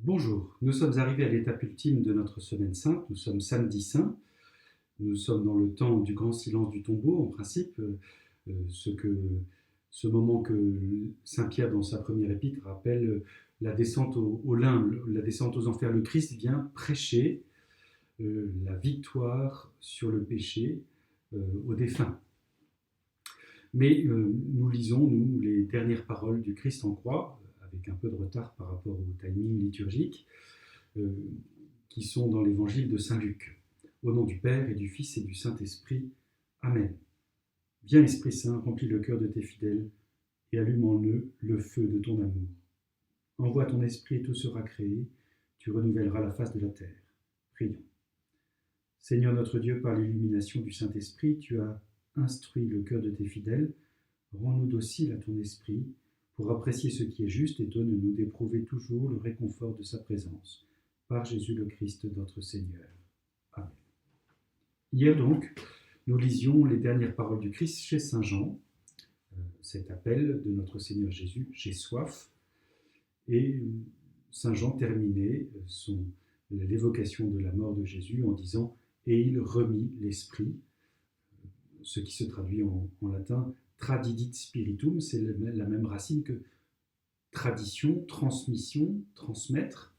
Bonjour, nous sommes arrivés à l'étape ultime de notre semaine sainte, nous sommes samedi saint, nous sommes dans le temps du grand silence du tombeau, en principe, ce moment que saint Pierre dans sa première épître appelle la descente au limbe, la descente aux enfers. Le Christ vient prêcher la victoire sur le péché aux défunts. Mais nous lisons, nous, les dernières paroles du Christ en croix, avec un peu de retard par rapport au timing liturgique, euh, qui sont dans l'évangile de Saint Luc. Au nom du Père et du Fils et du Saint-Esprit. Amen. Viens, Esprit Saint, remplis le cœur de tes fidèles et allume en eux le feu de ton amour. Envoie ton esprit et tout sera créé, tu renouvelleras la face de la terre. Prions. Seigneur notre Dieu, par l'illumination du Saint-Esprit, tu as instruit le cœur de tes fidèles. Rends-nous dociles à ton esprit pour apprécier ce qui est juste et donne-nous d'éprouver toujours le réconfort de sa présence. Par Jésus le Christ, notre Seigneur. Amen. Hier donc, nous lisions les dernières paroles du Christ chez Saint Jean, cet appel de notre Seigneur Jésus, « J'ai soif ». Et Saint Jean terminait l'évocation de la mort de Jésus en disant « Et il remit l'esprit », ce qui se traduit en latin « tradidit spiritum », c'est la même racine que tradition, transmission, transmettre.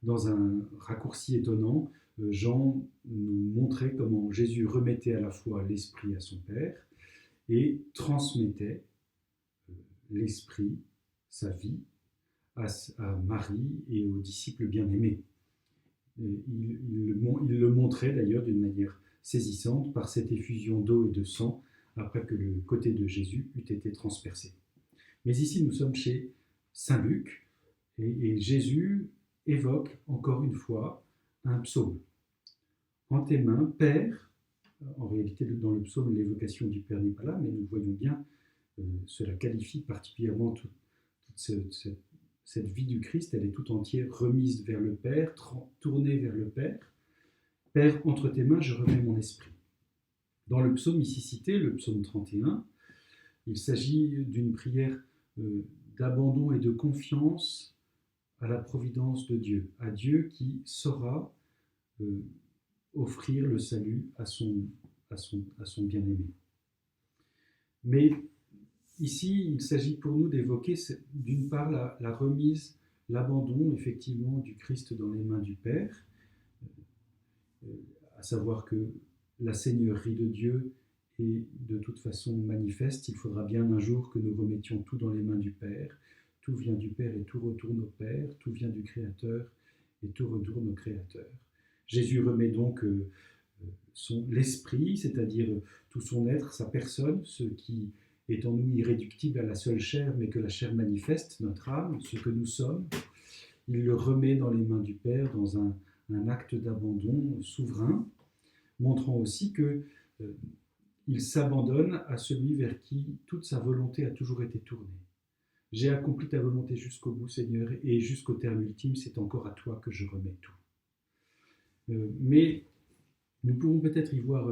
Dans un raccourci étonnant, Jean nous montrait comment Jésus remettait à la fois l'esprit à son Père et transmettait l'esprit, sa vie, à Marie et aux disciples bien-aimés. Il le montrait d'ailleurs d'une manière saisissante par cette effusion d'eau et de sang après que le côté de Jésus eût été transpercé. Mais ici, nous sommes chez Saint Luc et Jésus évoque encore une fois un psaume. En tes mains, Père, en réalité dans le psaume l'évocation du Père n'est pas là, mais nous voyons bien, cela qualifie particulièrement toute cette vie du Christ, elle est tout entière remise vers le Père, tournée vers le Père. Père, entre tes mains, je remets mon esprit. Dans le psaume ici cité, le psaume 31, il s'agit d'une prière d'abandon et de confiance à la providence de Dieu, à Dieu qui saura offrir le salut à son bien-aimé. Mais ici, il s'agit pour nous d'évoquer d'une part la remise, l'abandon effectivement du Christ dans les mains du Père, à savoir que la Seigneurie de Dieu est de toute façon manifeste. Il faudra bien un jour que nous remettions tout dans les mains du Père. Tout vient du Père et tout retourne au Père. Tout vient du Créateur et tout retourne au Créateur. Jésus remet donc l'esprit, c'est-à-dire tout son être, sa personne, ce qui est en nous irréductible à la seule chair, mais que la chair manifeste, notre âme, ce que nous sommes. Il le remet dans les mains du Père dans un acte d'abandon souverain, montrant aussi qu'il s'abandonne à celui vers qui toute sa volonté a toujours été tournée. J'ai accompli ta volonté jusqu'au bout, Seigneur, et jusqu'au terme ultime, c'est encore à toi que je remets tout. Mais nous pouvons peut-être y voir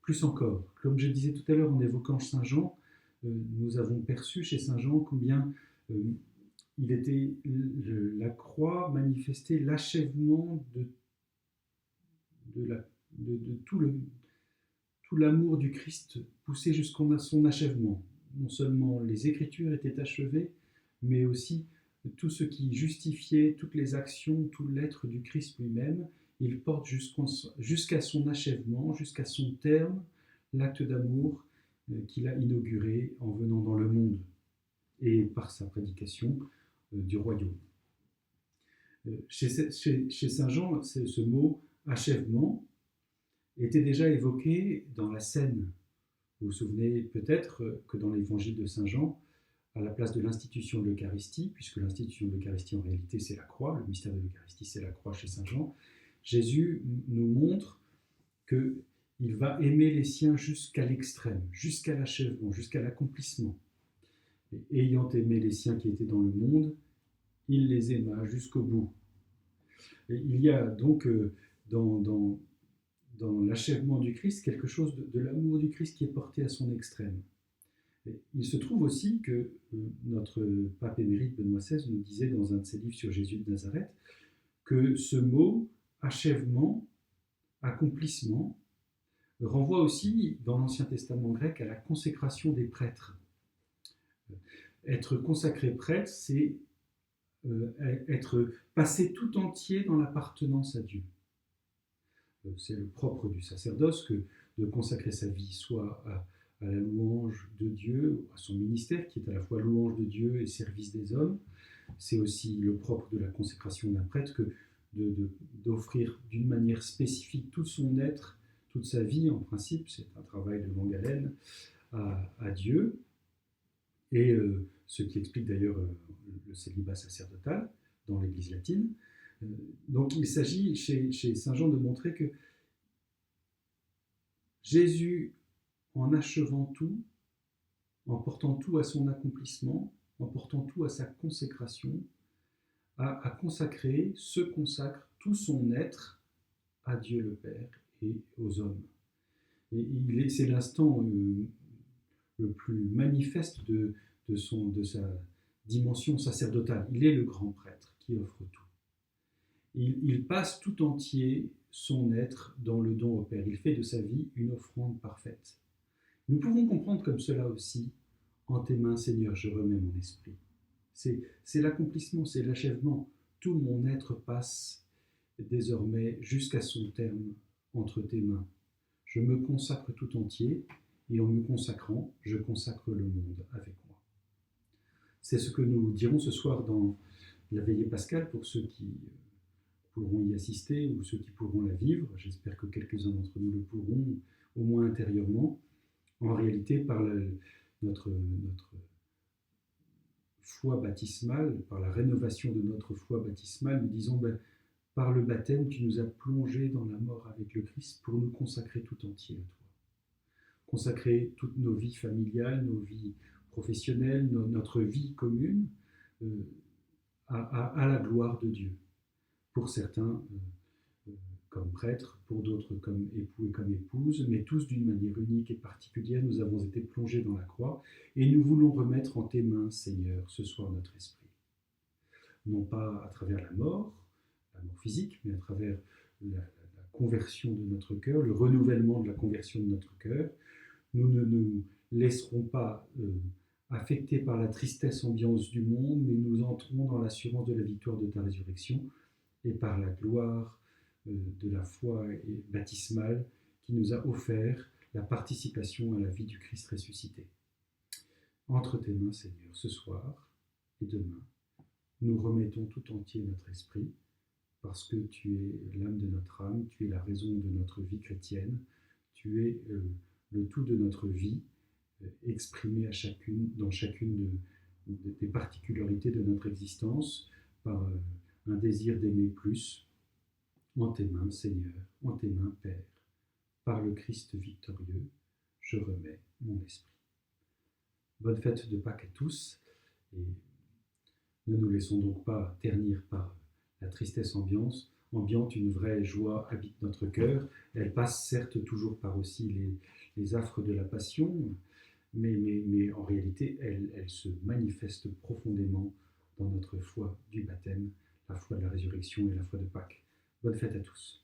plus encore. Comme je disais tout à l'heure en évoquant Saint Jean, nous avons perçu chez Saint Jean combien il était la croix manifestait l'achèvement de tout l'amour du Christ poussé jusqu'à son achèvement. Non seulement les Écritures étaient achevées, mais aussi tout ce qui justifiait toutes les actions, tout l'être du Christ lui-même. Il porte jusqu'à son achèvement, jusqu'à son terme, l'acte d'amour qu'il a inauguré en venant dans le monde et par sa prédication du royaume. Chez Saint Jean, ce mot « achèvement » était déjà évoqué dans la scène. Vous vous souvenez peut-être que dans l'évangile de Saint Jean, à la place de l'institution de l'Eucharistie, puisque l'institution de l'Eucharistie en réalité c'est la croix, le mystère de l'Eucharistie c'est la croix chez Saint Jean, Jésus nous montre qu'il va aimer les siens jusqu'à l'extrême, jusqu'à l'achèvement, jusqu'à l'accomplissement. Et ayant aimé les siens qui étaient dans le monde, il les aima jusqu'au bout. Et il y a donc dans l'achèvement du Christ quelque chose de l'amour du Christ qui est porté à son extrême. Il se trouve aussi que notre pape émérite Benoît XVI nous disait dans un de ses livres sur Jésus de Nazareth que ce mot achèvement, accomplissement, renvoie aussi dans l'Ancien Testament grec à la consécration des prêtres. Être consacré prêtre, c'est être passé tout entier dans l'appartenance à Dieu. C'est le propre du sacerdoce que de consacrer sa vie soit à la louange de Dieu, à son ministère qui est à la fois louange de Dieu et service des hommes. C'est aussi le propre de la consécration d'un prêtre que d'offrir d'une manière spécifique tout son être, toute sa vie en principe, c'est un travail de longue haleine, à Dieu. Et ce qui explique d'ailleurs le célibat sacerdotal dans l'Église latine. Donc il s'agit chez Saint Jean de montrer que Jésus, en achevant tout, en portant tout à son accomplissement, en portant tout à sa consécration, a consacré, se consacre tout son être à Dieu le Père et aux hommes. Et c'est l'instant le plus manifeste de sa dimension sacerdotale. Il est le grand prêtre qui offre tout. Il passe tout entier son être dans le don au Père. Il fait de sa vie une offrande parfaite. Nous pouvons comprendre comme cela aussi, en tes mains, Seigneur, je remets mon esprit. C'est l'accomplissement, c'est l'achèvement. Tout mon être passe désormais jusqu'à son terme entre tes mains. Je me consacre tout entier et en me consacrant, je consacre le monde avec moi. C'est ce que nous dirons ce soir dans la veillée pascale pour ceux qui pourront y assister ou ceux qui pourront la vivre. J'espère que quelques-uns d'entre nous le pourront, au moins intérieurement. En réalité, par notre foi baptismale, par la rénovation de notre foi baptismale, nous disons par le baptême, tu nous as plongés dans la mort avec le Christ pour nous consacrer tout entier à toi. Consacrer toutes nos vies familiales, nos vies professionnelles, notre vie commune à la gloire de Dieu. Pour certains comme prêtres, pour d'autres comme époux et comme épouses, mais tous d'une manière unique et particulière, nous avons été plongés dans la croix et nous voulons remettre en tes mains, Seigneur, ce soir notre esprit. Non pas à travers la mort physique, mais à travers la conversion de notre cœur, le renouvellement de la conversion de notre cœur. Nous ne nous laisserons pas affectés par la tristesse ambiance du monde, mais nous entrons dans l'assurance de la victoire de ta résurrection et par la gloire de la foi baptismale qui nous a offert la participation à la vie du Christ ressuscité. Entre tes mains, Seigneur, ce soir et demain, nous remettons tout entier notre esprit, parce que tu es l'âme de notre âme, tu es la raison de notre vie chrétienne, tu es le tout de notre vie, exprimé dans chacune des particularités de notre existence, par un désir d'aimer plus. En tes mains, Seigneur, en tes mains, Père, par le Christ victorieux, je remets mon esprit. Bonne fête de Pâques à tous, et ne nous laissons donc pas ternir par la tristesse ambiante, une vraie joie habite notre cœur. Elle passe certes toujours par aussi les affres de la passion, mais en réalité, elle se manifeste profondément dans notre foi du baptême, la foi de la résurrection et la foi de Pâques. Bonne fête à tous.